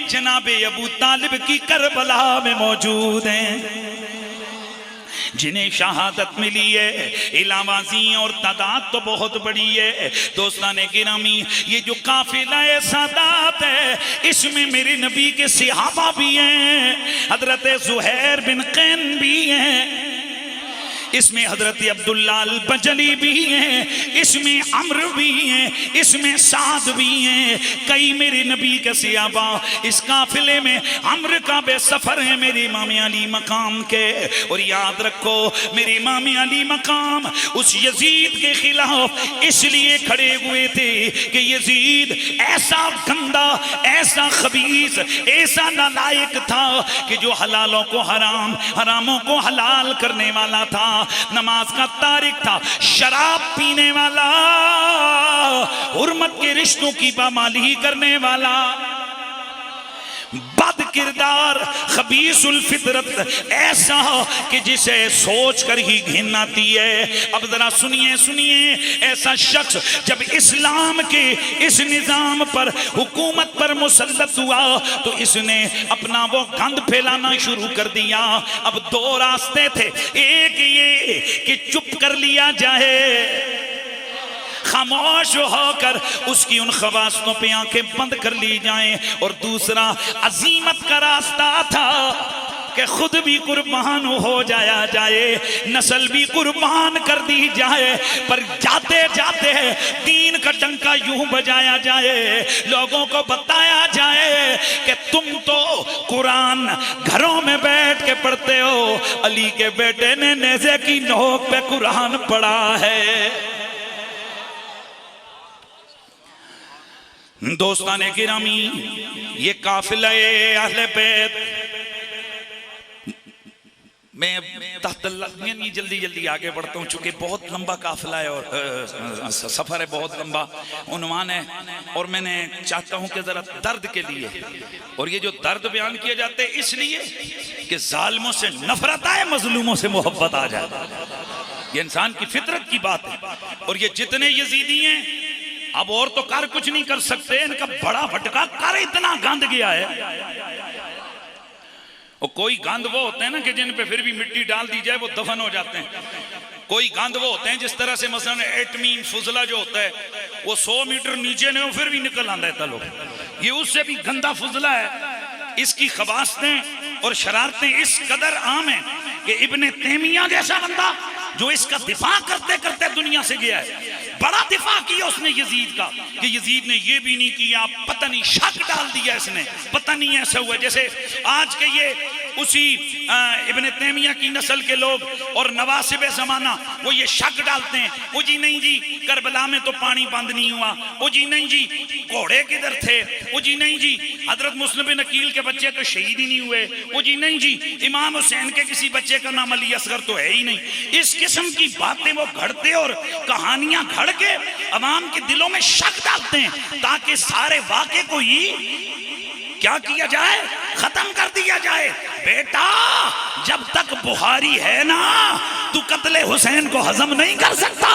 जनाबे अबू तालिब की करबला में मौजूद हैं, जिन्हें शहादत मिली है। इलावाजी और तादाद तो बहुत बड़ी है। दोस्ताने गिरामी, ये जो काफिला है सादात है, इसमें मेरे नबी के सहाबा भी हैं, हजरत ज़ुहैर बिन कैन भी हैं, इसमें हजरत अब्दुल्ला अल बजली भी हैं, इसमें अम्र भी हैं, इसमें साद भी हैं। कई मेरे नबी के सहाबा इस काफिले में अम्र का बेसफर है मेरे इमाम अली मकाम के। और याद रखो, मेरे इमाम अली मकाम उस यजीद के खिलाफ इसलिए खड़े हुए थे कि यजीद ऐसा गंदा, ऐसा खबीस, ऐसा नालायक था कि जो हलालों को हराम, हरामों को हलाल करने वाला था, नमाज का तारिक था, शराब पीने वाला, हुर्मत के रिश्तों की पामाली करने वाला, बद किरदार, खबीसुल फितरत, ऐसा कि जिसे सोच कर ही घिन आती है। अब जरा सुनिए सुनिए, ऐसा शख्स जब इस्लाम के इस निजाम पर, हुकूमत पर मुसल्लत हुआ तो इसने अपना वो गंद फैलाना शुरू कर दिया। अब दो रास्ते थे, एक ये कि चुप कर लिया जाए, खामोश होकर उसकी उन खवास्तों पे आंखें बंद कर ली जाएं, और दूसरा अजीमत का रास्ता था कि खुद भी कुर्बान हो जाया जाए, नस्ल भी कुर्बान कर दी जाए, पर जाते जाते दीन का डंका यूं बजाया जाए, लोगों को बताया जाए कि तुम तो कुरान घरों में बैठ के पढ़ते हो, अली के बेटे ने नेज़े की नोक पे कुरान पढ़ा है। दोस्ताने गिरामी, ये काफिला अहले बैत, मैं जल्दी जल्दी आगे बढ़ता हूँ चूंकि बहुत लंबा काफिला है और सफर है, बहुत लंबा उन्वान है, और मैंने चाहता हूँ कि जरा दर्द के लिए, और ये जो दर्द बयान किए जाते हैं इसलिए कि जालिमों से नफरत आए, मजलूमों से मोहब्बत आ जाए, ये इंसान की फितरत की बात है। और ये जितने यजीदी हैं अब और तो कर कुछ नहीं कर सकते, इनका बड़ा भटका कर इतना गंद गया है। और कोई गंद वो होते हैं ना कि जिन पे फिर भी मिट्टी डाल दी जाए वो दफन हो जाते हैं, कोई गंद वो होते हैं जिस तरह से मसलन एटमी फुजला जो होता है वो 100 मीटर नीचे नहीं फिर भी निकल आता है तलो, ये उससे भी गंदा फुजला है। इसकी खबासतें और शरारतें इस कदर आम है कि इब्ने तैमिया जैसा बंदा जो इसका दिफा करते करते दुनिया से गया है, बड़ा दिफा किया उसने यजीद का कि यजीद ने ये भी नहीं किया, पता नहीं शक डाल दिया इसने, पता नहीं ऐसा हुआ। जैसे आज के ये उसी इब्ने तैमिया की नस्ल के लोग और नवासिबे ज़माना वो ये शक डालते हैं, वो जी नहीं जी करबला में तो पानी बंद नहीं हुआ, वो जी नहीं जी घोड़े किधर थे, वो जी नहीं जी हजरत मुस्लिम बिन अकील के बच्चे तो शहीद ही नहीं हुए, वो जी नहीं जी इमाम हुसैन के किसी बच्चे का नाम अली असगर तो है ही नहीं। इस किस्म की बातें वो घड़ते और कहानियां घड़ के अवाम के दिलों में शक डालते हैं ताकि सारे वाक़े को ही क्या किया जाए, खत्म कर दिया जाए। बेटा जब तक बुखारी है ना तू कत्ले हुसैन को हजम नहीं कर सकता।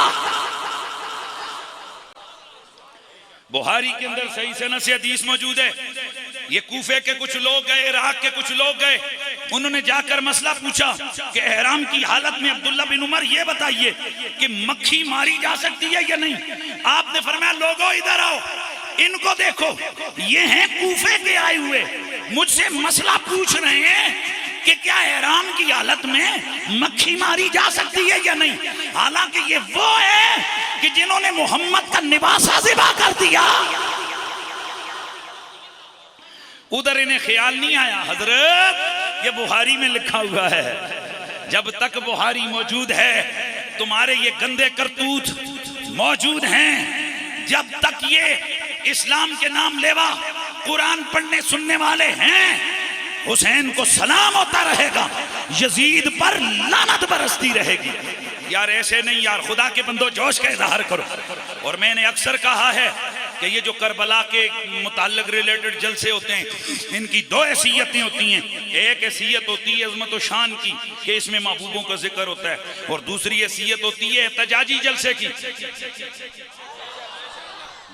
बुखारी के अंदर सही सनद से हदीस मौजूद है। ये कूफे के कुछ लोग गए, इराक के कुछ लोग गए, उन्होंने जाकर मसला पूछा कि एहराम की हालत में अब्दुल्ला बिन उमर ये बताइए कि मक्खी मारी जा सकती है या नहीं। आपने फरमाया लोगों इधर आओ, इनको देखो, ये हैं कूफे के आए हुए, मुझसे मसला पूछ रहे हैं कि क्या एहराम की हालत में मक्खी मारी जा सकती है या नहीं। हालांकि ये वो है कि जिन्होंने मोहम्मद का निवासा ज़िबा कर दिया। उधर इन्हें ख्याल नहीं आया, हजरत ये बुखारी में लिखा हुआ है, जब तक बुखारी मौजूद है तुम्हारे ये गंदे करतूत मौजूद हैं, जब तक ये इस्लाम के नाम लेवा कुरान पढ़ने सुनने वाले हैं, हुसैन को सलाम होता रहेगा, यजीद पर लानत बरसती रहेगी। यार ऐसे नहीं यार, खुदा के बंदो जोश का इजहार करो। और मैंने अक्सर कहा है कि ये जो करबला के मुताल्लिक रिलेटेड जलसे होते हैं, इनकी दो हैसियतें होती हैं। एक हैसियत होती है अज़मत व शान की कि इसमें महबूबों का जिक्र होता है, और दूसरी हैसियत होती है एहतजाजी जलसे की।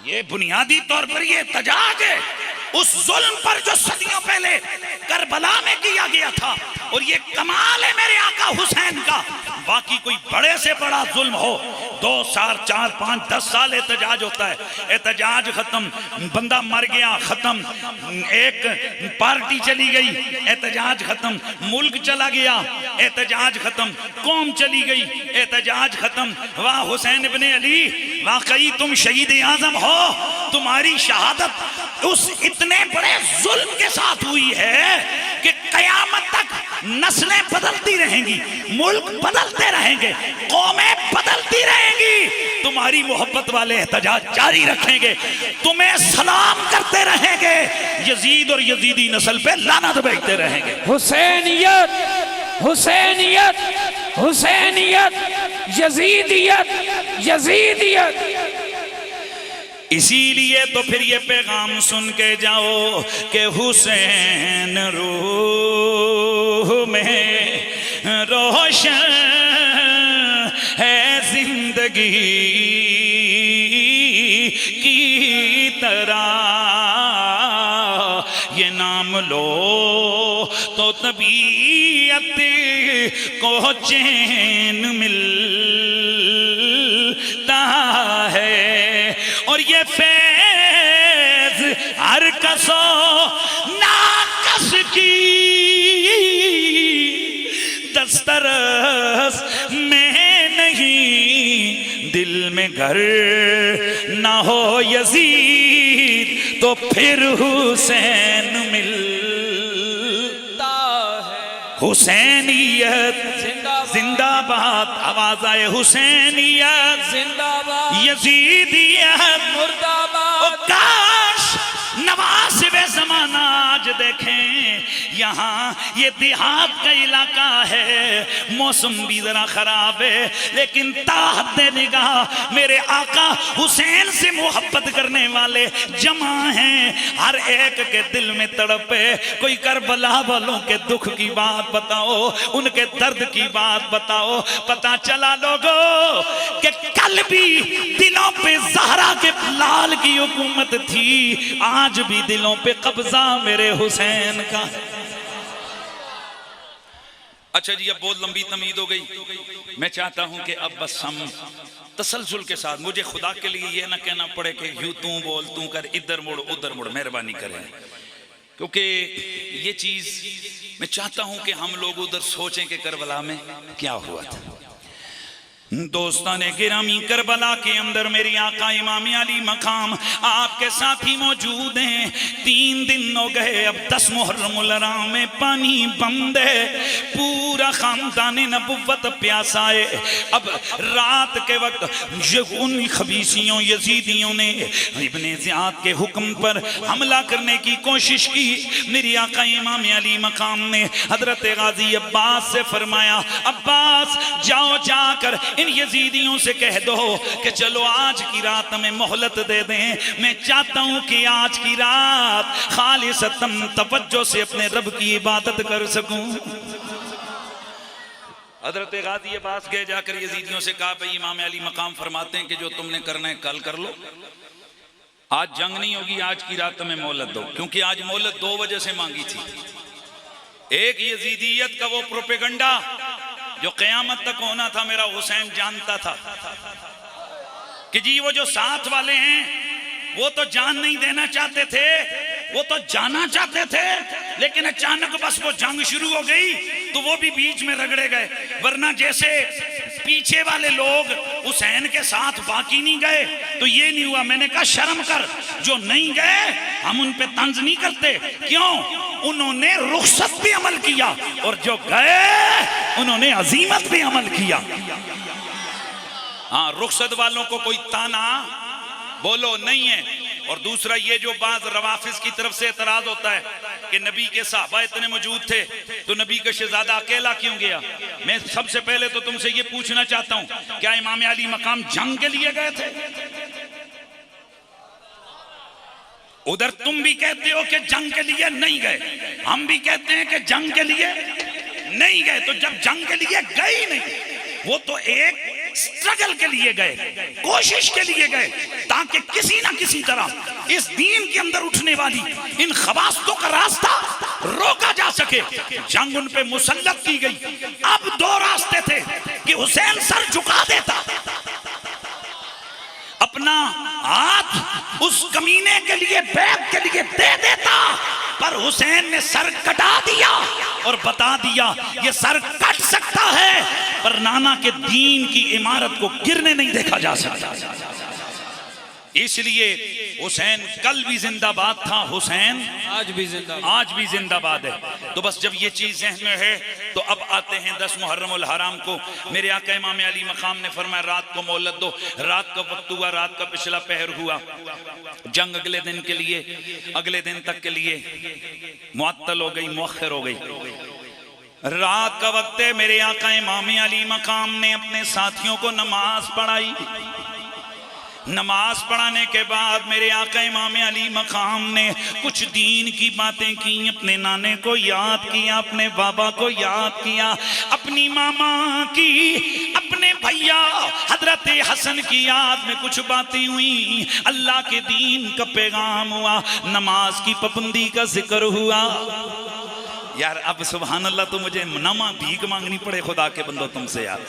ये बुनियादी तौर पर ये एहतजाज है उस जुल्म पर जो सदियों करबला में किया गया था और ये कमाल है मेरे आका हुसैन का। बाकी कोई बड़े से बड़ा जुल्म हो 2 साल 4 5 10 साल एहतजाज होता है, एहतजाज खत्म, बंदा मर गया खत्म, एक पार्टी चली गई एहतजाज खत्म, मुल्क चला गया एहतजाज खत्म, कौम चली गई एहतजाज खत्म। वाह हुसैन इब्ने अली, वाकई तुम शहीद आजम हो, तुम्हारी शहादत उस इतने बड़े जुल्म के साथ हुई है कि कयामत तक नस्लें बदलती रहेंगी, मुल्क बदलते रहेंगे, कौमें बदलती रहेंगी, तुम्हारी मोहब्बत वाले एहतजाज जारी रखेंगे, तुम्हें सलाम करते रहेंगे, यजीद और यजीदी नस्ल पे लानत भेजते रहेंगे। हुसैनियत, हुसैनियत, हुसैनियत, यजीदियत, यजीदियत। इसीलिए तो फिर ये पैगाम सुन के जाओ कि हुसैन रूह में रोशन है जिंदगी की तरह, ये नाम लो तो तबीयत को चैन मिलता है और ये फैज हर कसो नाकस की दस्तरस में नहीं, दिल में घर ना हो यजीद तो फिर हुसैन मिलता है। हुसैनियत जिंदाबाद, आवाज आए हुसैनियत जिंदाबाद, यजीदियत मुर्दाबाद। काश नवासिबे ज़माना आज देखें, यहाँ ये देहात का इलाका है, मौसम भी जरा खराब है, लेकिन ताहत निगाह मेरे आका हुसैन से मोहब्बत करने वाले जमा हैं। हर एक के दिल में तड़प है। कोई करबला वालों के दुख की बात बताओ, उनके दर्द की बात बताओ। पता चला लोगों कि कल भी दिलों पे ज़हरा के लाल की हुकूमत थी, आज भी दिलों पे कब्जा मेरे हुसैन का। अच्छा जी, अब बहुत लंबी तमीद हो गई। मैं चाहता हूं कि अब बस हम तसलसल के साथ, मुझे खुदा के लिए ये ना कहना पड़े कि यूं तू बोल तू कर, इधर मुड़ उधर मुड़, मेहरबानी करें, क्योंकि ये चीज मैं चाहता हूं कि हम लोग उधर सोचें कि करबला में क्या हुआ था। दोस्ताने गिरामी, करबला के अंदर मेरी आका इमाम अली मकाम आपके साथी मौजूद हैं। 3 दिन हो गए, अब 10 मुहर्रमुल हराम में पानी बंद है, पूरा खानदान नबुव्वत प्यासा है। अब रात के वक्त उन खबीसियों यजीदियों ने इब्ने ज़ियाद के हुक्म पर हमला करने की कोशिश की। मेरी आका इमाम अली मकाम ने हजरत गाजी अब्बास से फरमाया, अब्बास जाओ जाकर इन यजीदियों से कह दो कि चलो आज की रात हमें मोहलत दे दें। मैं चाहता हूं कि आज की रात खालिसतन तवज्जो से अपने रब की इबादत कर सकूं। हजरत गाजी अब्बास गए, जाकर यजीदियों से कहा, भाई इमाम अली मकाम फरमाते हैं कि जो तुमने करना है कल कर लो, आज जंग नहीं होगी, आज की रात हमें मोहलत दो। क्योंकि आज मोहलत 2 वजह से मांगी थी। एक यजीदियत का वो प्रोपेगंडा जो क़यामत तक होना था, मेरा हुसैन जानता था कि जी वो जो साथ वाले हैं वो तो जान नहीं देना चाहते थे, वो तो जाना चाहते थे, लेकिन अचानक बस वो जंग शुरू हो गई तो वो भी बीच में रगड़े गए। वरना जैसे पीछे वाले लोग हुसैन के साथ बाकी नहीं गए तो ये नहीं हुआ। मैंने कहा शर्म कर, जो नहीं गए हम उन पे तंज नहीं करते। क्यों? उन्होंने रुखसत भी अमल किया और जो गए उन्होंने अजीमत भी अमल किया। हाँ, रुखसत वालों को कोई ताना बोलो नहीं है। और दूसरा ये जो बाज रवाफिज की तरफ से एतराज होता है कि नबी के साहबा इतने मौजूद थे तो नबी का शहजादा अकेला क्यों गया। मैं सबसे पहले तो तुमसे ये पूछना चाहता हूं, क्या इमाम अली मकाम जंग के लिए गए थे? उधर तुम भी कहते हो कि जंग के लिए नहीं गए, हम भी कहते हैं कि जंग के लिए नहीं गए। तो जब जंग के लिए गए ही नहीं, वो तो एक स्ट्रगल के लिए गए, कोशिश के लिए गए, ताकि किसी ना किसी तरह इस दीन के अंदर उठने वाली इन खवास्तों का रास्ता रोका जा सके, जंग उन पे मुसल्लत की गई। अब दो रास्ते थे कि हुसैन सर झुका देता, अपना हाथ उस कमीने के लिए, बैग के लिए दे देता, पर हुसैन ने सर कटा दिया और बता दिया ये सर कट सकता है पर नाना के दीन की इमारत को गिरने नहीं देखा जा सकता। इसलिए हुसैन कल भी जिंदाबाद था, हुसैन आज भी जिंदाबाद है। तो बस जब ये चीज जहन में है तो अब आते हैं 10 मुहर्रमुल हराम को। मेरे आका इमाम अली मकाम ने फरमाया रात को मोहलत दो। रात का वक्त हुआ, रात का पिछला पहर हुआ, जंग अगले दिन के लिए, अगले दिन तक के लिए मुअत्तल हो गई, मुअख्खर हो गई। रात का वक्त है, मेरे आका इमाम अली मकाम ने अपने साथियों को नमाज पढ़ाई। नमाज पढ़ाने के बाद मेरे आका इमाम अली मकाम ने कुछ दीन की बातें की, अपने नाने को याद किया, अपने बाबा को याद किया, अपनी मामा की, अपने भैया हजरत हसन की याद में कुछ बातें हुई, अल्लाह के दीन का पैगाम हुआ, नमाज की पाबंदी का जिक्र हुआ। यार अब सुभान अल्लाह, तो मुझे नमा भीख मांगनी पड़े खुदा के बंदो तुमसे यार।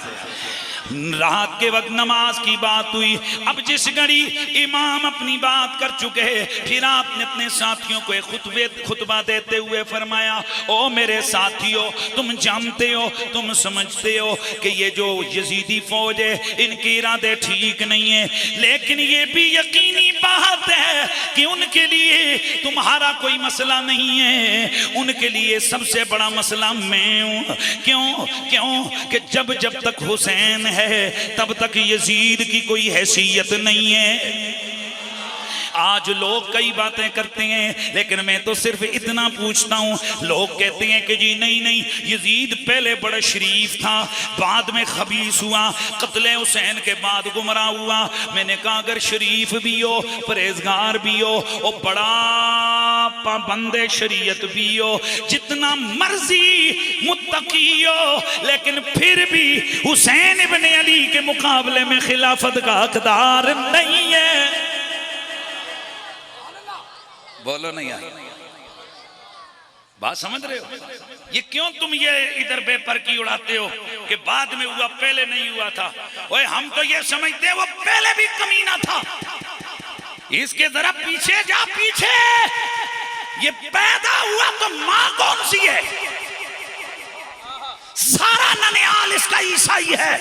रात के वक्त नमाज की बात हुई। अब जिस घड़ी इमाम अपनी बात कर चुके हैं, फिर आपने अपने साथियों को एक खुतबा देते हुए फरमाया, ओ मेरे साथियों, तुम जानते हो, तुम समझते हो कि ये जो यजीदी फौज है इनके इरादे ठीक नहीं है, लेकिन ये भी यकीनी बात है कि उनके लिए तुम्हारा कोई मसला नहीं है, उनके लिए सबसे बड़ा मसला मैं हूं। क्यों? क्यों कि जब तक हुसैन है तब तक यजीद की कोई हैसियत नहीं है। आज लोग कई बातें करते हैं, लेकिन मैं तो सिर्फ इतना पूछता हूं। लोग कहते हैं कि जी नहीं नहीं, यजीद पहले बड़ा शरीफ था, बाद में खबीस हुआ, कत्ले हुसैन के बाद गुमराह हुआ। मैंने कहा अगर शरीफ भी हो, परहेजगार भी हो, और बड़ा पाबंदे शरीयत भी हो, जितना मर्जी मुत्तकी हो, लेकिन फिर भी हुसैन इब्ने अली के मुकाबले में खिलाफत का हकदार नहीं है। बोलो नहीं यार, बात समझ रहे हो? ये क्यों तुम ये इधर बेपरकी उड़ाते हो कि बाद में हुआ, पहले नहीं हुआ था? ओए हम तो ये समझते वो पहले भी कमीना था। इसके जरा पीछे जा, पीछे। ये पैदा हुआ तो मां कौन सी है? सारा ननियाल इसका ईसाई है।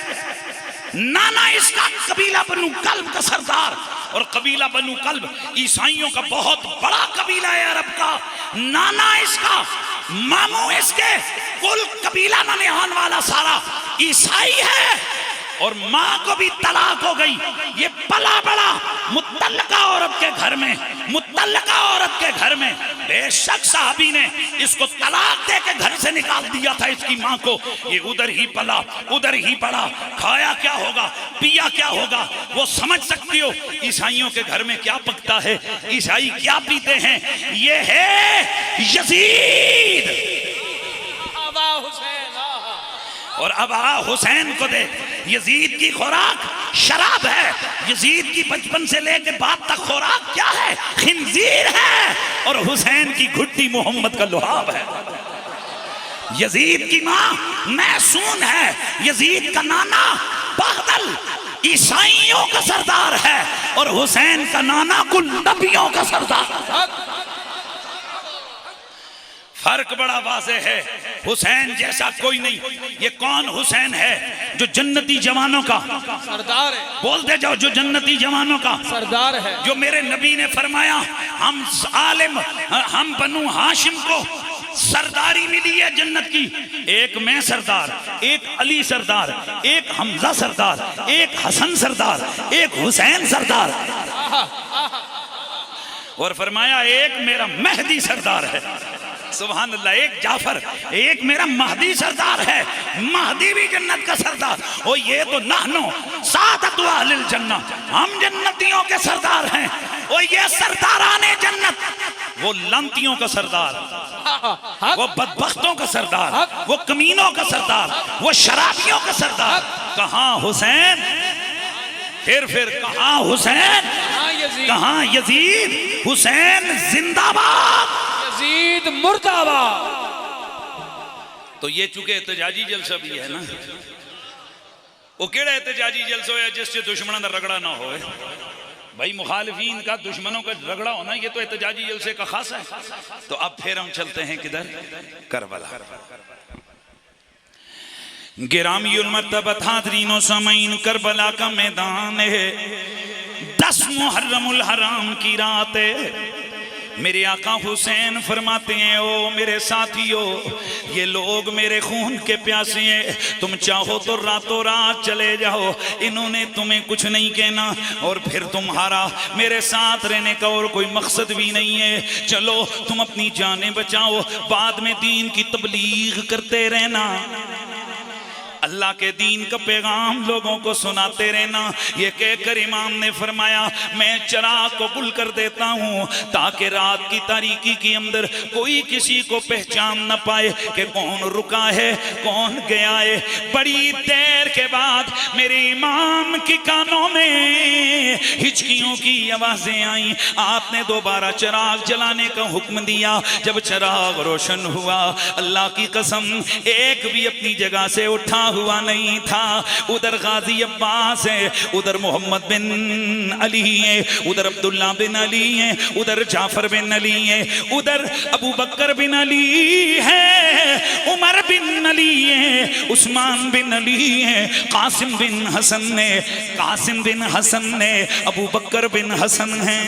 नाना इसका कबीला बनु कल्ब का सरदार, और कबीला बनु कल्ब ईसाइयों का बहुत बड़ा कबीला है अरब का। नाना इसका, मामू इसके, कुल कबीला ननिहान वाला सारा ईसाई है, और मां को भी तलाक हो गई। ये पला बड़ा मुतल्लका औरत के घर में, मुतल्लका औरत के घर में। बेशक साहबी ने इसको तलाक दे के घर से निकाल दिया था इसकी मां को। ये उधर ही पला, उधर ही पड़ा, खाया क्या होगा, पिया क्या होगा वो समझ सकती हो। ईसाइयों के घर में क्या पकता है, ईसाई क्या पीते हैं, ये है यजीद। और अब हुसैन को दे, यजीद की खुराक शराब है। यजीद की बचपन से लेकर बात तक खुराक क्या है? खिंजीर है। और हुसैन की घुट्टी मोहम्मद का लुहाब है। यजीद की मां मैसून है, यजीद का नाना बहदल ईसाइयों का सरदार है, और हुसैन का नाना कुल नबियों का सरदार। फर्क बड़ा वाज़ेह है, हुसैन जैसा कोई नहीं। ये कौन हुसैन है? जो जन्नती जवानों का सरदार है। बोलते जाओ, जो जन्नती जवानों का सरदार है। जो मेरे नबी ने फरमाया हम आलिम, हम बनु हाशिम को सरदारी मिली है जन्नत की। एक मैं सरदार, एक अली सरदार, एक हमजा सरदार, एक हसन सरदार, एक हुसैन सरदार, और फरमाया एक मेरा मेहदी सरदार है। सुभान अल्लाह। एक जाफर, एक मेरा महदी सरदार है। महदी भी जन्नत का सरदार। ओ ये तो नहनो सादतु अहलिल जन्नह, हम जन्नतियों के सरदार हैं। ओ ये सरदाराने जन्नत, वो लंतियों का सरदार, वो बदबख्तों का सरदार, वो कमीनों का सरदार, वो शराबियों का सरदार। कहाँ हुसैन? फिर कहाँ हुसैन? कहाँ यजीद? हुसैन जिंदाबाद, यजीद मुर्दाबाद। तो ये चूंकि एहतजाजी जलसा भी है ना, वो केड़ा एहतजाजी जलसा है जिससे दुश्मनों का रगड़ा ना हो। भाई मुखालिफीन का, दुश्मनों का रगड़ा होना ये तो एहतजाजी जलसे का खास है। तो अब फिर हम चलते हैं किधर, करबला। गिरामीउल मर्तबा हाज़रीनो सामीन, करबला का मैदान है, 10 मुहर्रमुल हराम की रात है। मेरे आका हुसैन फरमाते हैं, ओ मेरे साथियों, ये लोग मेरे खून के प्यासे हैं, तुम चाहो तो रातों रात चले जाओ, इन्होंने तुम्हें कुछ नहीं कहना, और फिर तुम्हारा मेरे साथ रहने का और कोई मकसद भी नहीं है। चलो तुम अपनी जानें बचाओ, बाद में दीन की तबलीग करते रहना, अल्लाह के दीन का पैगाम लोगों को सुनाते रहना। ये कहकर इमाम ने फरमाया, मैं चिराग को गुल कर देता हूँ ताकि रात की तारीकी के अंदर कोई किसी को पहचान न पाए कि कौन रुका है कौन गया है। बड़ी देर के बाद मेरे इमाम के कानों में हिचकियों की आवाजें आई। आपने दोबारा चिराग जलाने का हुक्म दिया। जब चिराग रोशन हुआ, अल्लाह की कसम एक भी अपनी जगह से उठा हुआ नहीं था। उधर गाजी अब्बास है, उधर मोहम्मद बिन अली है, उधर अब्दुल्ला बिन अली है, उधर जाफर बिन अली है, उधर अबू बकर बिन अली है, उमर बिन अली है, उस्मान बिन अली है, कासिम बिन हसन ने, कासिम बिन हसन ने, अबू बकर बिन हसन है।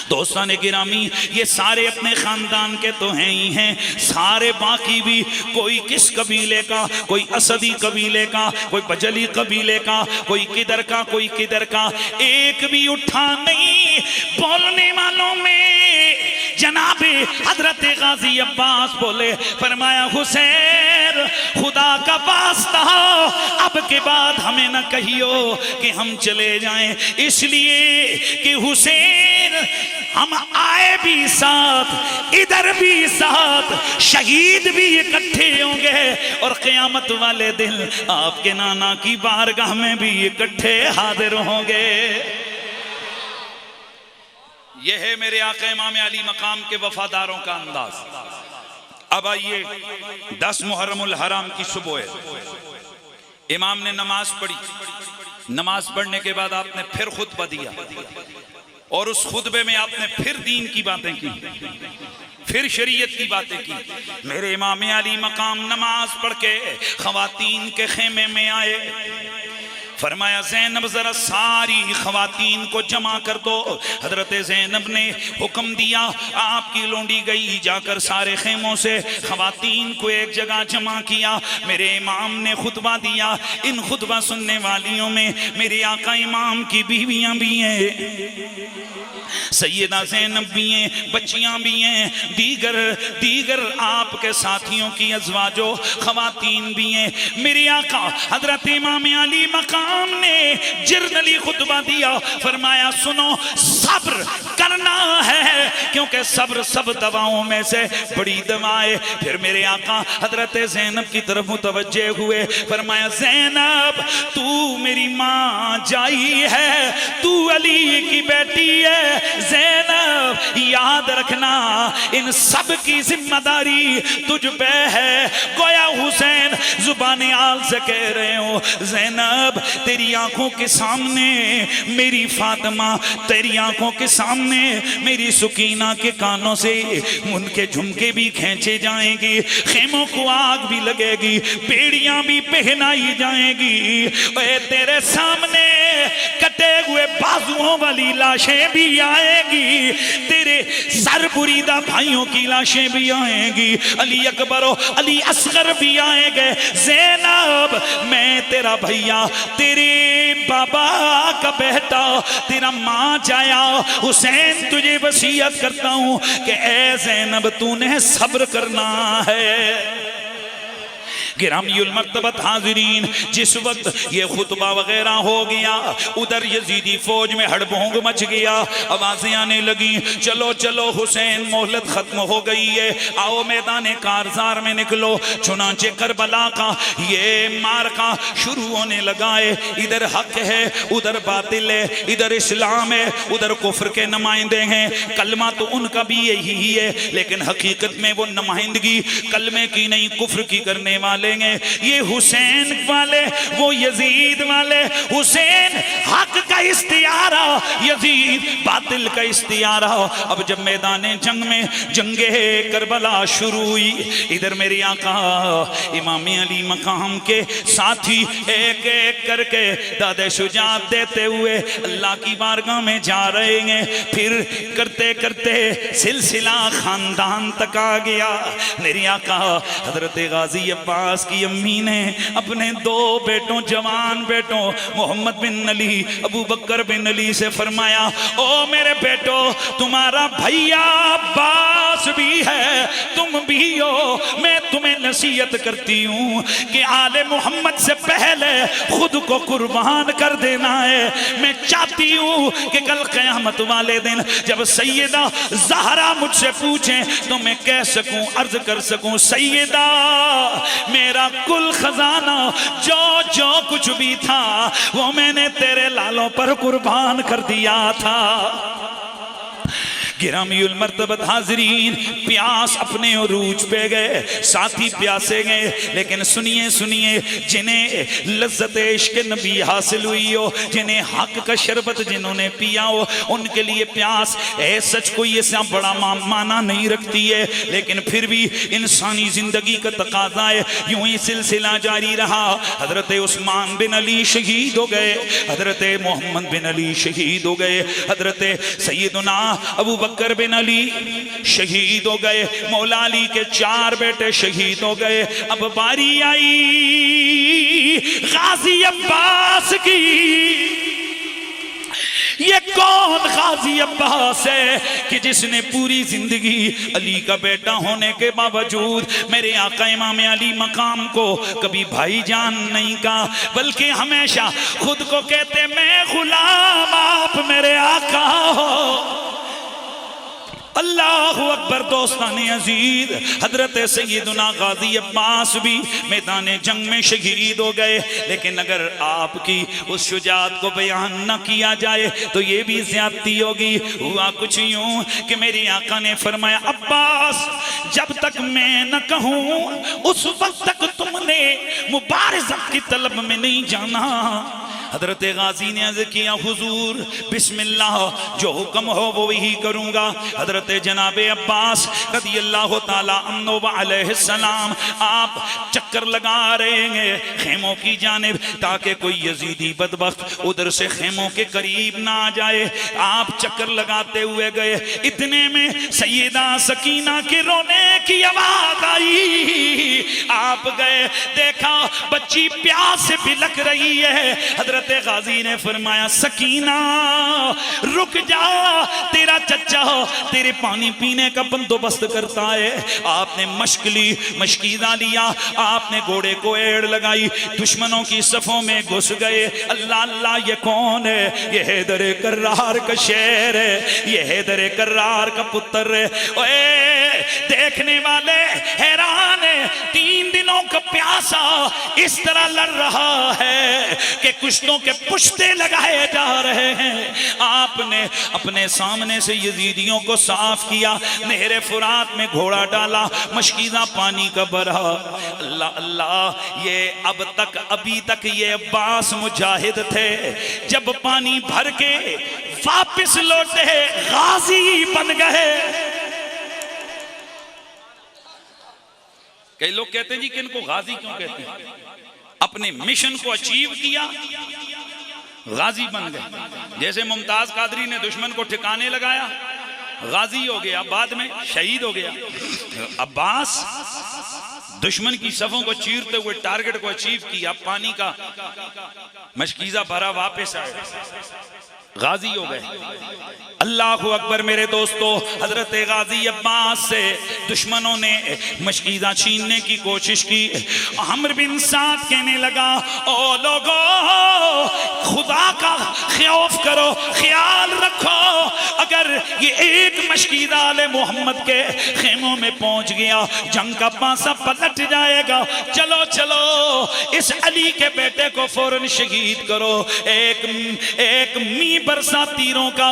दोस्तान गिरामी, ये सारे अपने खानदान के तो हैं ही हैं, सारे बाकी भी कोई किस कबीले का, कोई असदी कबीले का, कोई बजली कबीले का, कोई किधर का, कोई किधर का, एक भी उठा नहीं। बोलने वालों में जनाबे हजरत गाजी अब्बास बोले, फरमाया हुसैन खुदा का वास्ता अब के बाद हमें न कहियो कि हम चले जाएं, इसलिए कि हुसैन हम आए भी साथ, इधर भी साथ, शहीद भी इकट्ठे होंगे, और क़यामत वाले दिन आपके नाना की बारगाह में भी इकट्ठे हाजिर होंगे। यह है मेरे आका इमाम अली मकाम के वफादारों का अंदाज। अब आइए, 10 मुहर्रमुल हराम की सुबह है, इमाम ने नमाज पढ़ी। नमाज पढ़ने के बाद आपने फिर खुतबा दिया, और उस खुतबे में आपने फिर दीन की बातें की, फिर शरीयत की बातें की। मेरे इमाम अली मकाम नमाज पढ़ के खवातीन के खेमे में आए। फरमाया, ज़ैनब जरा सारी खवातीन को जमा कर दो। हजरत ज़ैनब ने हुक्म दिया, आपकी लोंडी गई, जाकर सारे खेमों से खवातीन को एक जगह जमा किया। मेरे इमाम ने खुतबा दिया। इन खुतबा सुनने वालियों में मेरे आका इमाम की बीवियां भी हैं, सैयदा ज़ैनब भी हैं, बच्चियां भी हैं, दीगर आपके साथियों की अज़वाजो खवातीन भी हैं। मेरे आका हजरत इमाम अली मकाम ने जिरनली खुतबा दिया। फरमाया, सुनो, सब्र करना है, क्योंकि सब्र सब दवाओं में से बड़ी दवा है। फिर मेरे आका हजरत ज़ैनब की तरफ मुतवज्जे हुए। फरमाया, ज़ैनब तू मेरी माँ जाई है, तू अली की बेटी है। ज़ैनब याद रखना, इन सब की जिम्मेदारी तुझ पे है। गोया हुसैन जुबान आल से कह रहे हो, ज़ैनब तेरी आंखों के सामने मेरी फातिमा, तेरी आंखों के सामने मेरी सुकीना के कानों से उनके झुमके भी खींचे जाएंगे, खेमों को आग भी लगेगी, बेड़ियां भी पहनाई जाएंगी, और तेरे सामने कटे हुए बाजुओं वाली लाशें भी आएगी, तेरे सरबुरीदा भाइयों की लाशें भी आएंगी, अली अकबर अली असगर भी आएंगे। ज़ैनब मैं तेरा भैया, तेरे बाबा का बेटा, तेरा माँ जाया हुसैन तुझे वसीयत करता हूँ कि ए ज़ैनब तूने सब्र करना है। गिरामीउल मर्तबत हाजिरीन, जिस वक्त ये खुतबा वगैरह हो गया, उधर यजीदी फौज में हड़बोंग मच गया, आवाजें आने लगी, चलो चलो हुसैन मोहलत खत्म हो गई है, आओ मैदान कारजार में निकलो। चुनांचे करबला का ये मार्का शुरू होने लगा है, इधर हक है उधर बातिल है, इधर इस्लाम है उधर कुफ्र के नुमाइंदे हैं। कलमा तो उनका भी यही है, लेकिन हकीकत में वो नुमाइंदगी कलमे की नहीं कुफ्र की करने वाले हैं। ये हुसैन वाले वो यजीद वाले, हुसैन हक का इस्तियारा, यजीद बातिल का इस्तियारा। अब जब मैदान जंग में जंगे करबला शुरू हुई, इधर मेरे आका इमाम अली मकाम के साथी एक एक करके दादे शुजात देते हुए अल्लाह की बारगाह में जा रहे हैं। फिर करते करते सिलसिला खानदान तक आ गया। मेरी आका हजरत गाजी अब्बास की अम्मी ने अपने दो बेटों, जवान बेटों मोहम्मद बिन अली, अबू बकर बिन अली से फरमाया, ओ मेरे बेटो, तुम्हारा भैया अब्बास भी है, तुम भी हो, मैं तुम्हें नसीहत करती हूँ कि आले मोहम्मद से पहले खुद को कुर्बान कर देना है। मैं चाहती हूँ कि कल क़यामत वाले दिन जब सैयदा ज़हरा मुझसे पूछें तो मैं कह सकूं, अर्ज कर सकूं, सैयदा मेरा कुल खजाना जो जो कुछ भी था वो मैंने तेरे लालों पर कुर्बान कर दिया था। गिरामीउल मर्तबत हाजिरीन, प्यास अपने उरूज पे गए, साथी प्यासे गए, लेकिन सुनिए सुनिए, जिन्हें लज्जत इश्क नबी हासिल हुई हो, जिन्हें हक का शरबत जिन्होंने पिया हो, उनके लिए प्यास है सच कोई ऐसा बड़ा माना नहीं रखती है, लेकिन फिर भी इंसानी जिंदगी का तकाजा है। यूं ही सिलसिला जारी रहा। हजरत उस्मान बिन अली शहीद हो गए, हजरत मोहम्मद बिन अली शहीद हो गए, हजरत सैयदना अबू बकर बिन अली शहीद हो गए, मौला अली के 4 बेटे शहीद हो गए। अब बारी आई गाजी अब्बास की। ये कौन गाजी अब्बास है कि जिसने पूरी जिंदगी अली का बेटा होने के बावजूद मेरे आका इमाम अली मकाम को कभी भाईजान नहीं कहा, बल्कि हमेशा खुद को कहते मैं गुलाम, आप मेरे आका हो। अल्लाहु अकबर। दोस्ताने अजीज, हजरत सैयदना गाजी अब्बास भी मैदान जंग में शहीद हो गए, लेकिन अगर आपकी उस शुजात को बयान न किया जाए तो ये भी ज्यादती होगी। हुआ कुछ यूं कि मेरे आका ने फरमाया, अब्बास जब तक मैं न कहूँ उस वक्त तक तुमने मुबारज़त की तलब में नहीं जाना। हजरत गाजी ने अर्ज़ किया, हुजूर बिस्मिल्लाह, जो हुक्म हो वो वही करूँगा। हजरत जनाबे अब्बास रज़ियल्लाहु ताला अन्हु व अलैहिस्सलाम आप चक्कर लगा रहे हैं खेमों की जानिब, ताकि कोई यजीदी बदबख्त उधर से खेमों के करीब ना आ जाए। आप चक्कर लगाते हुए गए, इतने में सैयदा सकीना के रोने की आवाज आई। आप गए, देखा बच्ची प्यास से बिलख रही है। हजरत गाजी ने फरमाया, सकीना रुक जा, तेरा चचा तेरे पानी पीने का बंदोबस्त करता है। आपने मश्क ली, मशकीदा लिया, आपने घोड़े को एड़ लगाई, दुश्मनों की सफों में घुस गए। अल्लाह अल्लाह, ये कौन है? ये हैदर कर्रार का शेर है, ये हैदर कर्रार का पुत्र है। ओए देखने वाले हैरान है, 3 दिनों का प्यासा इस तरह लड़ रहा है कि कुश्तों के पुश्ते लगाए जा रहे हैं। आपने अपने सामने से यजीदियों को साफ किया, नहरे फुरात में घोड़ा डाला, मशकीज़ा पानी का भरा। अल्लाह अल्लाह, ये अब तक अभी तक ये अब्बास मुजाहिद थे, जब पानी भर के वापस लौटे गाजी बन गए। कई लोग कहते हैं जी कि इनको गाजी क्यों कहते हैं? अपने मिशन को अचीव किया, गाजी बन गए। जैसे मुमताज कादरी ने दुश्मन को ठिकाने लगाया, गाजी हो गया, बाद में शहीद हो गया। अब्बास दुश्मन की सफों को चीरते हुए टारगेट को अचीव किया, पानी का मशकीज़ा भरा, वापस आए। गाजी हो गए। अल्लाह अकबर मेरे दोस्तों, हजरत गाजी अब्बास से दुश्मनों ने मशकीज़ा छीनने की कोशिश की। अमर बिन साद कहने लगा, ओ लोगो खुदा का खौफ करो, ख्याल रखो, अगर ये एक मशकीज़ा आले मोहम्मद के खेमों में पहुंच गया जंग का पासा पलट जाएगा। चलो चलो इस अली के बेटे को फौरन शहीद करो। एक मी बरसा तीरों का,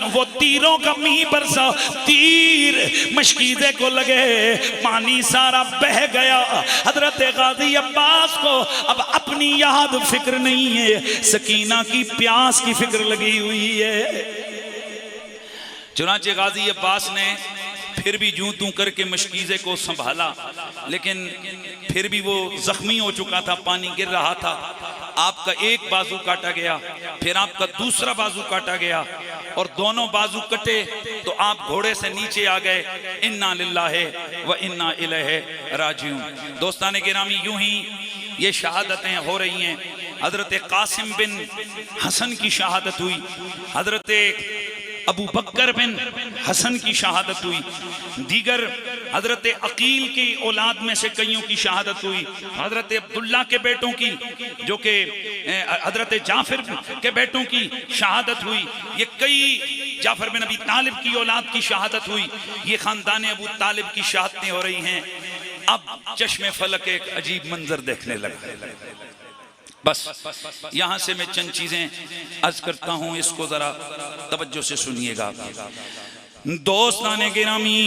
वो तीरों का मी बरसा, तीर मशकीज़े को लगे, पानी सारा बह गया। हजरत गाजी अब्बास को अब अपनी याद फिक्र नहीं है, सकीना की प्यास की फिक्र लगी हुई है। चुनांचे गाजी अब्बास ने फिर भी जूं तू करके मशकीज़े को संभाला, लेकिन फिर भी वो जख्मी हो चुका था, पानी गिर रहा था। आपका एक बाजू काटा गया, फिर आपका दूसरा बाजू काटा गया, और दोनों बाजू कटे तो आप घोड़े से नीचे आ गए। इन्ना लिल्लाहि व इन्ना इलैहि राजिऊन। दोस्ताने गिरामी, यूं ही ये शहादतें हो रही हैं। हजरत कासिम बिन हसन की शहादत हुई, हजरत अबू बकर बिन हसन की शहादत हुई, दीगर हजरत अकील की औलाद में से कईयों की शहादत हुई, हजरत अब्दुल्ला के बेटों की, जो कि हजरत जाफर के बेटों की शहादत हुई। ये कई जाफर बिन अबी तालिब की औलाद की शहादत हुई। ये खानदान अबू तालिब की शहादतें हो रही हैं। अब चश्मे फलक एक अजीब मंजर देखने लगा। बस यहां से मैं चंद चीजें अर्ज करता हूं, इसको जरा तवज्जो से सुनिएगा। दोस्ताने गिरामी,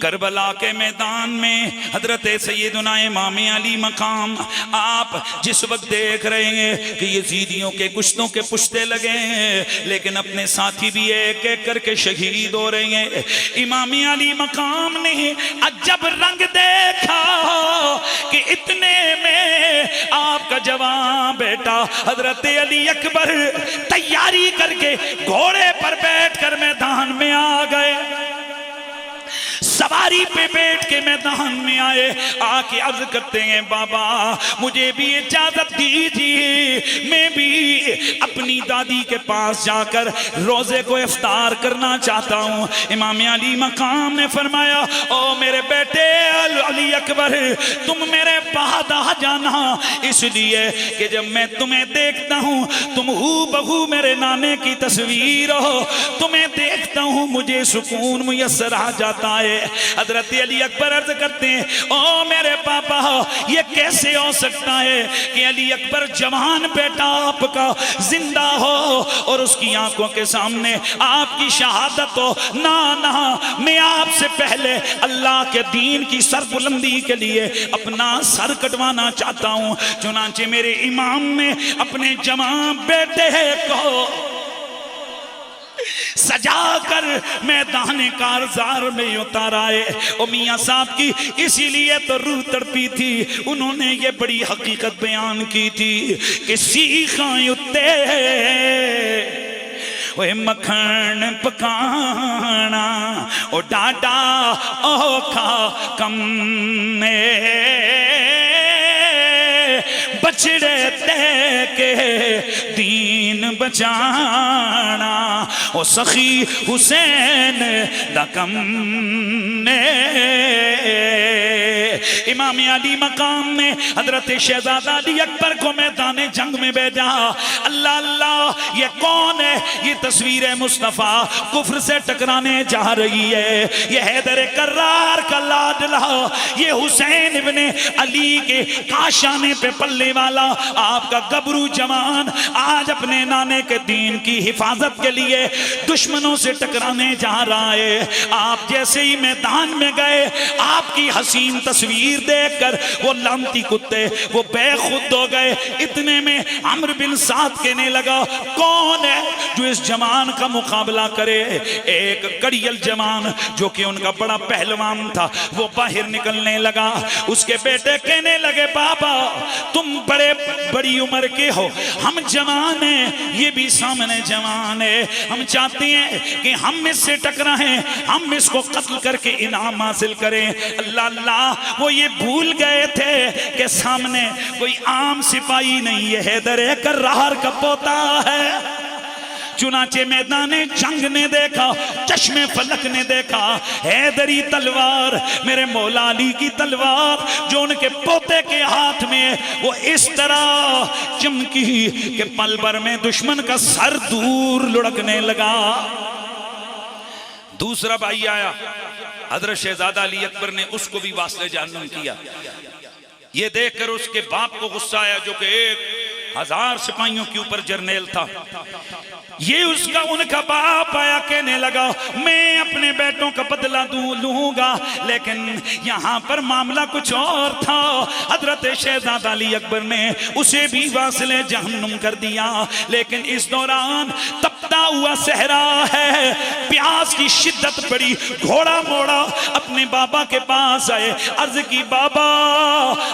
करबला के मैदान में हजरत सैयदना इमाम अली मकाम आप जिस वक्त देख रहे हैं कि यजीदियों के कुश्तों के पुश्ते लगे हैं, लेकिन अपने साथी भी एक एक करके शहीद हो रहे हैं। इमाम अली मकाम ने अजब रंग देखा कि इतने में आपका जवान बेटा हजरत अली अकबर तैयारी करके घोड़े पर बैठकर मैदान में आ गए। सवारी पे बैठ के मैदान में आए, आके अर्ज करते हैं, बाबा मुझे भी इजाजत दीजिए, मैं भी अपनी दादी के पास जाकर रोजे को इफ्तार करना चाहता हूँ। इमाम अली मकाम ने फरमाया, ओ मेरे बेटे अली अकबर, तुम मेरे बाद आ जाना, इसलिए कि जब मैं तुम्हें देखता हूँ तुम हू बहू मेरे नाने की तस्वीर हो, तुम्हें देखता हूँ मुझे सुकून मुयस्सर आ जाता है। हजरत अली अकबर अर्ज करते हैं, ओ मेरे पापा, ये कैसे हो सकता है कि अली अकबर जवान बेटा आपका जिंदा हो और उसकी आंखों के सामने आपकी शहादत हो। ना ना, मैं आपसे पहले अल्लाह के दीन की सरबुलंदी के लिए अपना सर कटवाना चाहता हूं। चुनांचे मेरे इमाम ने अपने जवान बेटे को सजाकर मैदान कारजार में उतारा है। और मियाँ साहब की इसीलिए तो रूह तड़पी थी, उन्होंने ये बड़ी हकीकत बयान की थी कि सीखा उत्ते ओए मखन पकाना ओ डाडा औखा कम बछड़े दे के दीन बचाना ओ सखी हुसैन दकम ने। इमाम अली मकाम ने हजरत शहजादा अली अकबर को मैदान जंग में भेजा। अल्लाह अल्लाह, ये कौन है? ये तस्वीर है मुस्तफ़ा कुफ्र से टकराने जा रही है। ये हैदर कर्रार का लाडला, ये हुसैन इब्ने अली के काशाने पे पल्ले वाला आपका गबरू जवान आज अपने नाने के दीन की हिफाजत के लिए दुश्मनों से टकराने जा रहा है। आप जैसे ही मैदान में गए, आपकी हसीन तस्वीर देखकर वो लानती कुत्ते वो बेखुद हो गए। इतने में अम्र बिन साद कहने लगा, कौन है जो इस जवान का मुकाबला करे? एक कड़ियल जवान जो कि उनका बड़ा पहलवान था वो बाहर निकलने लगा। उसके बेटे कहने लगे, बाबा तुम बड़ी उम्र के हो, हम जवान हैं, ये भी सामने जवान है, हम चाहते हैं कि हम इससे टकराएं, हम इसको कत्ल करके इनाम हासिल करें। अल्लाह अल्लाह, वो ये भूल गए थे कि सामने कोई आम सिपाही नहीं है, हैदर कर्रार का पोता है। चुनाचे मैदान जंग ने देखा, चश्मे फलक ने देखा हैदरी तलवार, मेरे मौला अली की तलवार जो उनके पोते के हाथ में वो इस तरह चमकी कि पल भर में दुश्मन का सर दूर लुढ़कने लगा। दूसरा भाई आया, हजरत शहजादा अली अकबर ने उसको भी वास्ते जहन्नम किया। ये देखकर उसके बाप को गुस्सा आया जो कि 1000 सिपाहियों के ऊपर जर्नेल था। ये उसका उनका बाप आया, कहने लगा मैं अपने बेटों का बदला लूंगा, लेकिन यहाँ पर मामला कुछ और था। हजरत शहजादा अली अकबर ने उसे भी वासिले जहन्नुम कर दिया। लेकिन इस दौरान तपता हुआ सहरा है, प्यास की शिद्दत बड़ी, घोड़ा मोड़ा अपने बाबा के पास आए, अर्ज की बाबा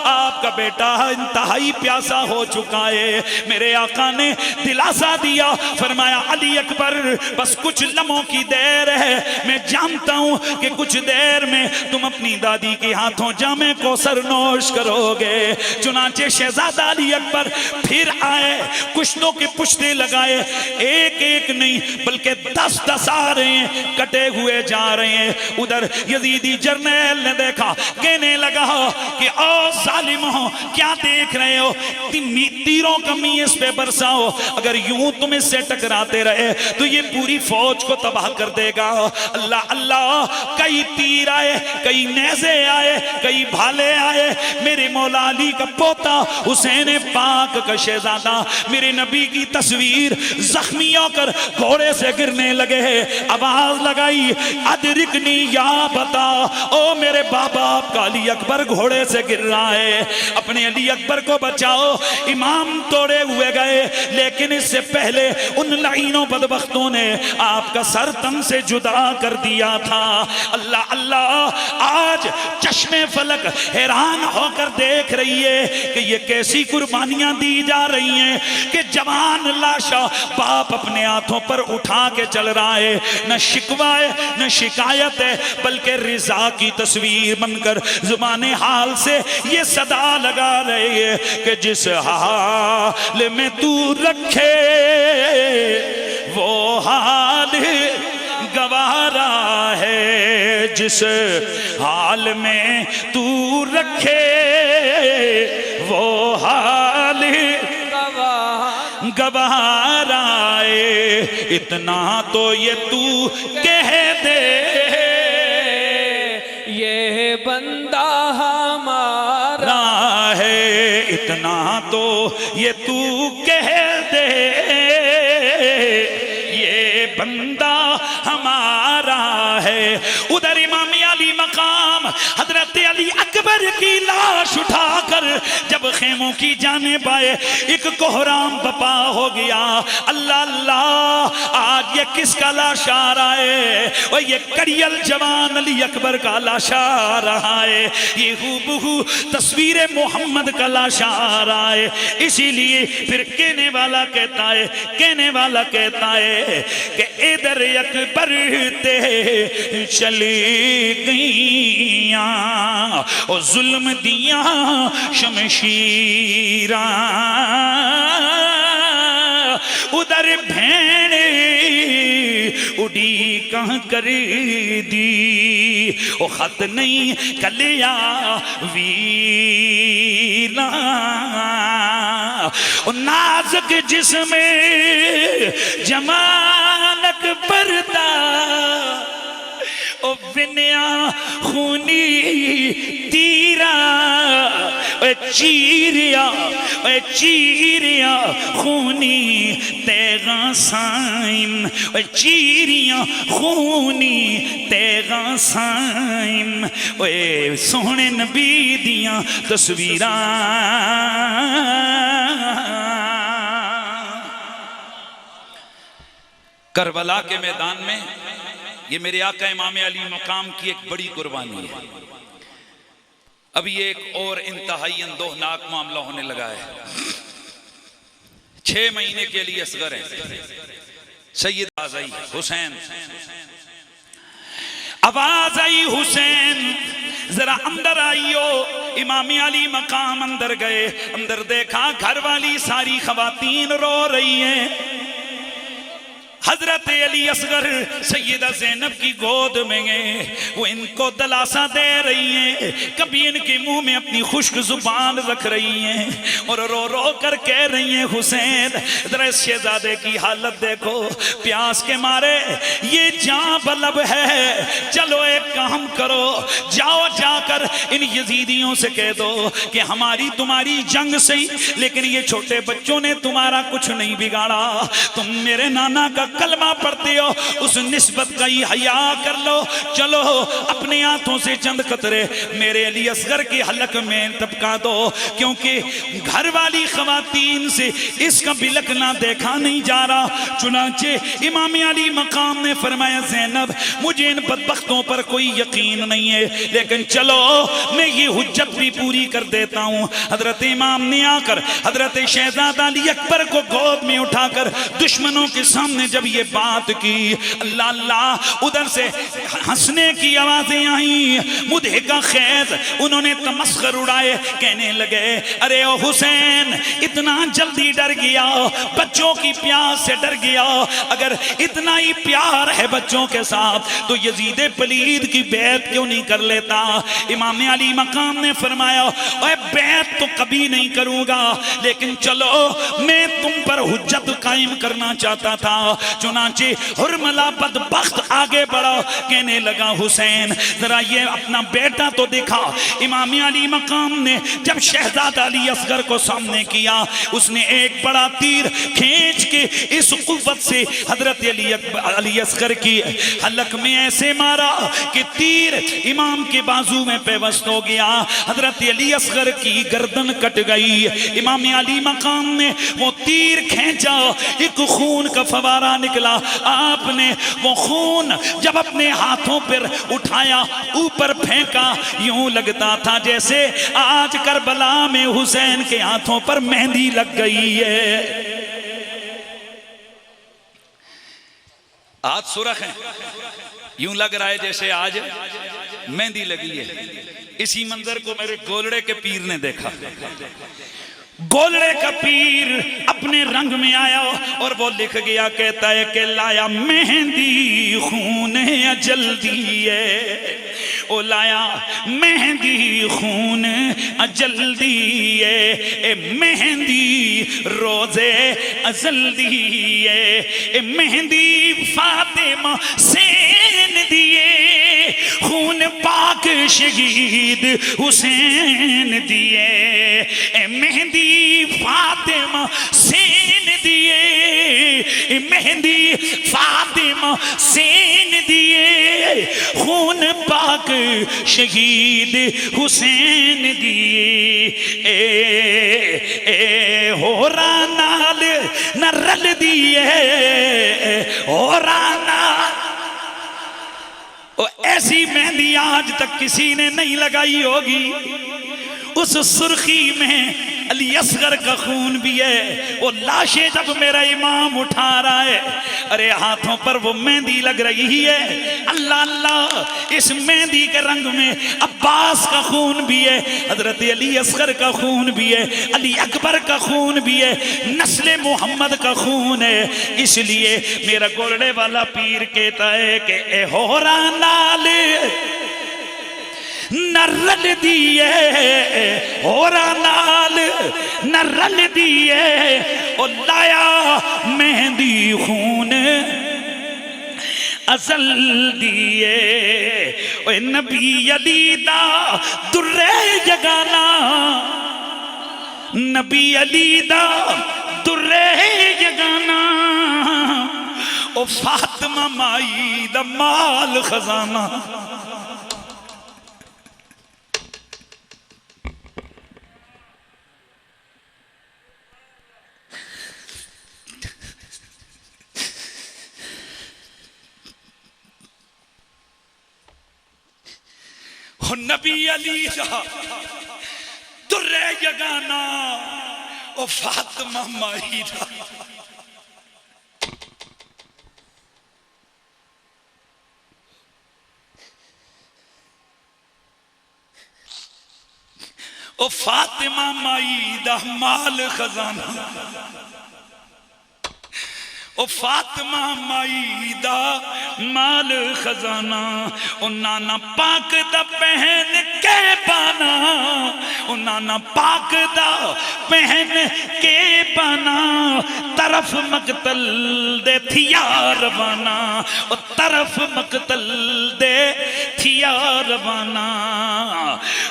आपका बेटा इंतहाई प्यासा हो चुका है। मेरे आका ने दिलासा दिया, फरमाया अली अकबर बस कुछ लम्हों की देर है, मैं जानता हूं कि कुछ देर में तुम अपनी दादी के हाथों जामे कौसर नोश करोगे। चुनाचे शहजादा अली अकबर फिर आए, कुश्तों के पुश्ते लगाए, एक एक नहीं बल्कि 10-10 आ रहे हैं, कटे हुए जा रहे हैं। उधर यजीदी जर्नैल ने देखा, कहने लगा कि ओ जालिमों क्या देख रहे हो, तीरों का मी इस पे बरसाओ, अगर यूं तुम इससे टकराते रहे तो ये पूरी फौज को तबाह कर देगा। अल्लाह अल्लाह, कई तीर आए, कई नेज़े आए, कई भाले आए। मेरे मौला अली का पोता हुसैन पाक का शहजादा, मेरे नबी की तस्वीर जख्मी होकर घोड़े से गिरने लगे। आवाज लगाई अदरिकनी या बता, ओ मेरे बाबा आपका अली अकबर घोड़े से गिर रहा है, अपने अली अकबर को बचाओ। इमाम तोड़े हुए गए, लेकिन इससे पहले उन लाइनों बदबख्तों ने आपका सर तन से जुदा कर दिया था। अल्लाह अल्लाह, आज चश्मे फलक हैरान होकर देख रही है कि ये कैसी कुर्बानियां दी जा रही हैं कि जवान लाशा बाप अपने हाथों पर उठा के चल रहा है। न शिकवा है न शिकायत है, बल्कि रिजा की तस्वीर बनकर जुबाने हाल से ये सदा लगा रही है कि जिस हाल में तू रखे वो हाल गवारा है, जिस हाल में तू रखे वो हाल गवारा है। इतना तो ये तू कह दे, ये बंदा हमारा है, इतना तो ये तू कह दे, ये बंदा हमारा है। उधर इमामी अली मकाम हजरत अली अकबर की लाश उठाकर जब खेमों की जाने पाए, एक कोहराम बपा हो गया। अल्लाह अल्लाह, आज ये किसका लाश आ रहा है? और ये कड़ियल जवान अली अकबर का लाश आ रहा है, ये हूबहू तस्वीर मोहम्मद का लाश आ रहा है। इसीलिए फिर कहने वाला कहता है कि इधर अकबर ते चली गईया और जुल्म दिया शमशीरा, उधर भेड़ उड़ी कहाँ कर दी, ओ खत नहीं कलिया वीला, ओ नाजुक जिसमें जमानक पर्दा, ओ बिन्या खूनी तीरा, चीरिया खूनी तेगा साइम, चीरिया खूनी तेगा साइम, ओए सोहने नबी दियां तस्वीरां। करबला के मैदान में ये मेरे आका इमाम अली मकाम की एक बड़ी कुर्बानी है। अभी एक और इंतहाई अंदोहनाक मामला होने लगा है। 6 महीने के लिए असगर है सैयद आज़ाई हुसैन, आवाज आई हुसैन जरा अंदर आइयो। इमाम अली मकाम अंदर गए, अंदर देखा घर वाली सारी खवातीन रो रही हैं। हजरत अली असगर सैयदा ज़ैनब की गोद में गए, वो इनको दिलासा दे रही हैं, कभी इनके मुंह में अपनी खुश्क जुबान रख रही हैं और रो रो कर कह रही हैं, हुसैन जरा शहजादे की हालत देखो, प्यास के मारे ये जान बलब है, चलो एक काम करो, जाओ जाकर इन यजीदियों से कह दो कि हमारी तुम्हारी जंग सही, लेकिन ये छोटे बच्चों ने तुम्हारा कुछ नहीं बिगाड़ा, तुम मेरे नाना का कलमा पढ़ते हो, उस निस्बत का ही हया कर लो, चलो अपने हाथों से चंद कतरे मेरे अली असगर की हलक में टपका दो, क्योंकि घर वाली खवातीन से इसका बिलकना देखा नहीं जा रहा। चुनांचे इमाम अली मकाम ने फरमाया, ज़ैनब मुझे इन बदबख्तों पर कोई यकीन नहीं है, लेकिन चलो मैं ये हुज्जत भी पूरी कर देता हूँ। हजरत इमाम ने आकर हजरत शहजादा अली अकबर को गोद में उठाकर दुश्मनों के सामने जब ये बात की, अल्लाह अल्लाह उधर से हंसने की आवाजें आई, मुझे का खैर उन्होंने तमस्खर उड़ाए, कहने लगे अरे ओ हुसैन इतना जल्दी डर गया, बच्चों की प्यास से डर गया, अगर इतना ही प्यार है बच्चों के साथ तो यजीद पलीद की बैत क्यों नहीं कर लेता। इमाम अली मकाम ने फरमाया, ओए बैत तो कभी नहीं करूंगा, लेकिन चलो मैं तुम पर हुज्जत कायम करना चाहता था। चुनांचे हुरमला बदबख्त आगे बढ़ा, कहने लगा हुसैन जरा ये अपना बेटा तो दिखा। इमाम अली मकाम ने जब शहजादा अली असगर को सामने किया, उसने एक बड़ा तीर खींच के इस कुव्वत से हजरत अली असगर की हलक में ऐसे मारा कि तीर इमाम के बाजू में पेवस्त हो गया, हजरत अली असगर की गर्दन कट गई। इमाम अली मकाम ने वो तीर खींचा, एक खून का फवारा निकला, आपने वो खून जब अपने हाथों पर उठाया ऊपर फेंका, यूं लगता था जैसे आज करबला में हुसैन के हाथों पर मेहंदी लग गई है। आज सुरख है, यूं लग रहा है जैसे आज मेहंदी लगी है। इसी मंजर को मेरे गोलड़े के पीर ने देखा। गोलड़े का पीर अपने रंग में आया और वो लिख गया, कहता है कि लाया मेहंदी खून जल्दी है, ओ लाया मेहंदी खून जल्दी है, ए मेहंदी रोजे जल्दी है, ए मेहंदी फातिमा सेन दिए, खून पाक शहीद हुसैन दिए, ए मेहंदी फातिमा सेन दिए, मेहंदी फातिमा सेन दिए, खून पाक शहीद हुसैन दिए, ए हो रानाल न रल दिए, हो राना ऐसी मेहंदी आज तक किसी ने नहीं लगाई होगी। उस सुर्खी में अली असगर का खून भी है। वो लाशें जब मेरा इमाम उठा रहा है, अरे हाथों पर वो मेहंदी लग रही है। अल्लाह अल्लाह, इस मेहंदी के रंग में अब्बास का खून भी है, हजरत अली असगर का खून भी है, अली अकबर का खून भी है, नस्ल मोहम्मद का खून है। इसलिए मेरा गोरड़े वाला पीर कहता है कि ए होरा नाल न रल दिए, होरा नाल न रल दिए, ओ लाया मेहंदी खून असल दिए, ओ नबी अली दा दुर्रे जगाना, नबी अली दा दुर्रे जगाना, ओ फातिमा माई दा माल खजाना। नबी अली दा दुर्रे जगाना, ओ फातिमा माई दा ओ फातिमा माई दा माल खजाना। ओ फातिमा माई दा माल खजाना, ओ नाना पाक दा पहन के बाना, ओ नाना पाक दा पहन के बाना, तरफ मकतल दे थिया रवाना, ओ तरफ मकतल दे थिया रवाना।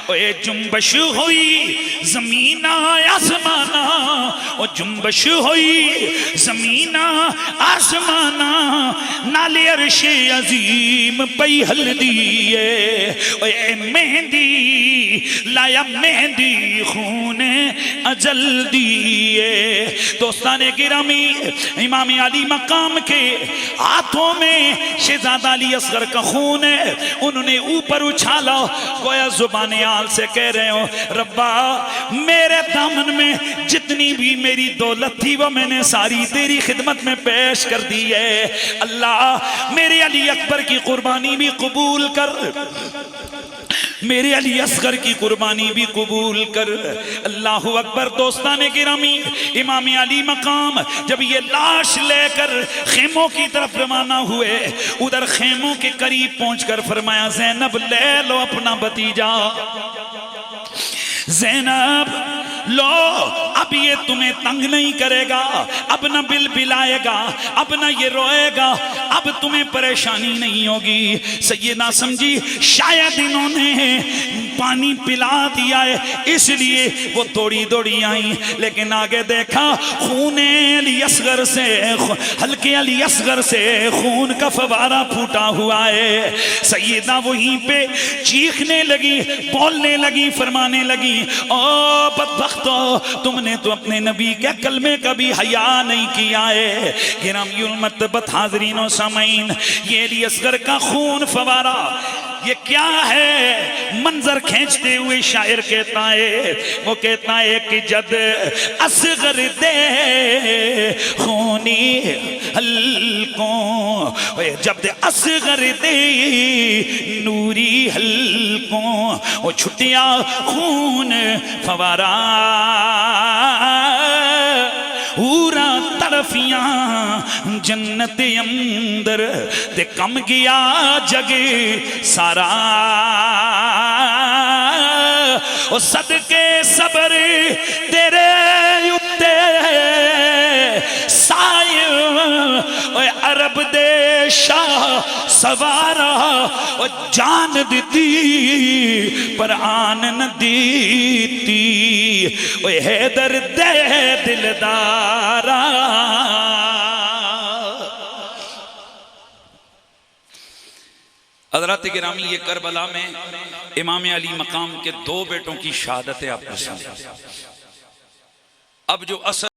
ओए जुम्बश हुई जमीना आसमाना, ओ जुम्बश हुई जमीना आसमाना, नाले अर्शे अजीम पई हल्दी है। ओए मेहंदी लाया मेहंदी खूने अजल दिए। दोस्ताने गिरामी इमाम अली मकाम के हाथों में शहजादा अली असगर का खून है, उन्होंने ऊपर उछाला गोया जुबाने आल से कह रहे हो रब्बा मेरे दामन में जितनी भी मेरी दौलत थी वो मैंने सारी तेरी खिदमत में पेश कर दी है। अल्लाह मेरे अली अकबर की कुर्बानी भी कबूल कर, मेरे अली असगर की कुर्बानी भी कबूल कर। अल्लाहु अकबर। दोस्ताने गिरामी इमाम अली मकाम जब ये लाश लेकर खेमों की तरफ रवाना हुए, उधर खेमों के करीब पहुंचकर फरमाया ज़ैनब ले लो अपना भतीजा, ज़ैनब लो अब ये तुम्हें तंग नहीं करेगा, अब न बिल बिलाएगा, अब न ये रोएगा, अब तुम्हें परेशानी नहीं होगी। सैयदा समझी शायद इन्होंने पानी पिला दिया है इसलिए वो दौड़ी दौड़ी आई, लेकिन आगे देखा खून अली असगर से, हल्के अली असगर से खून का फवारा फूटा हुआ है। सैयदा वहीं पे चीखने लगी, बोलने लगी, फरमाने लगी ओ बदबख्तो तुमने तो अपने नबी के कलमे का भी हया नहीं किया है। गिरामियुल मर्तबत हाज़रीन सामईन, ये अली असगर का खून फवारा ये क्या है? मंजर खींचते हुए शायर कहता है, वो कहता है कि जद असगर दे खूनी हल्कों, जब असगर दे नूरी हल्कों, वो छुटिया खून फवारा पूरा तड़फियां जन्नत अंदर ते कम गया जग सारा। ओ सदके सबर तेरे उत्ते साए, ओए अरब दे शाह सवारा, ओ जान दी पर आन न दीती, ओए हैदर दे दिलदारा। हज़रात गिरामी ये करबला में इमाम अली मकाम के दो बेटों की शहादत है आपको सुन। अब जो असल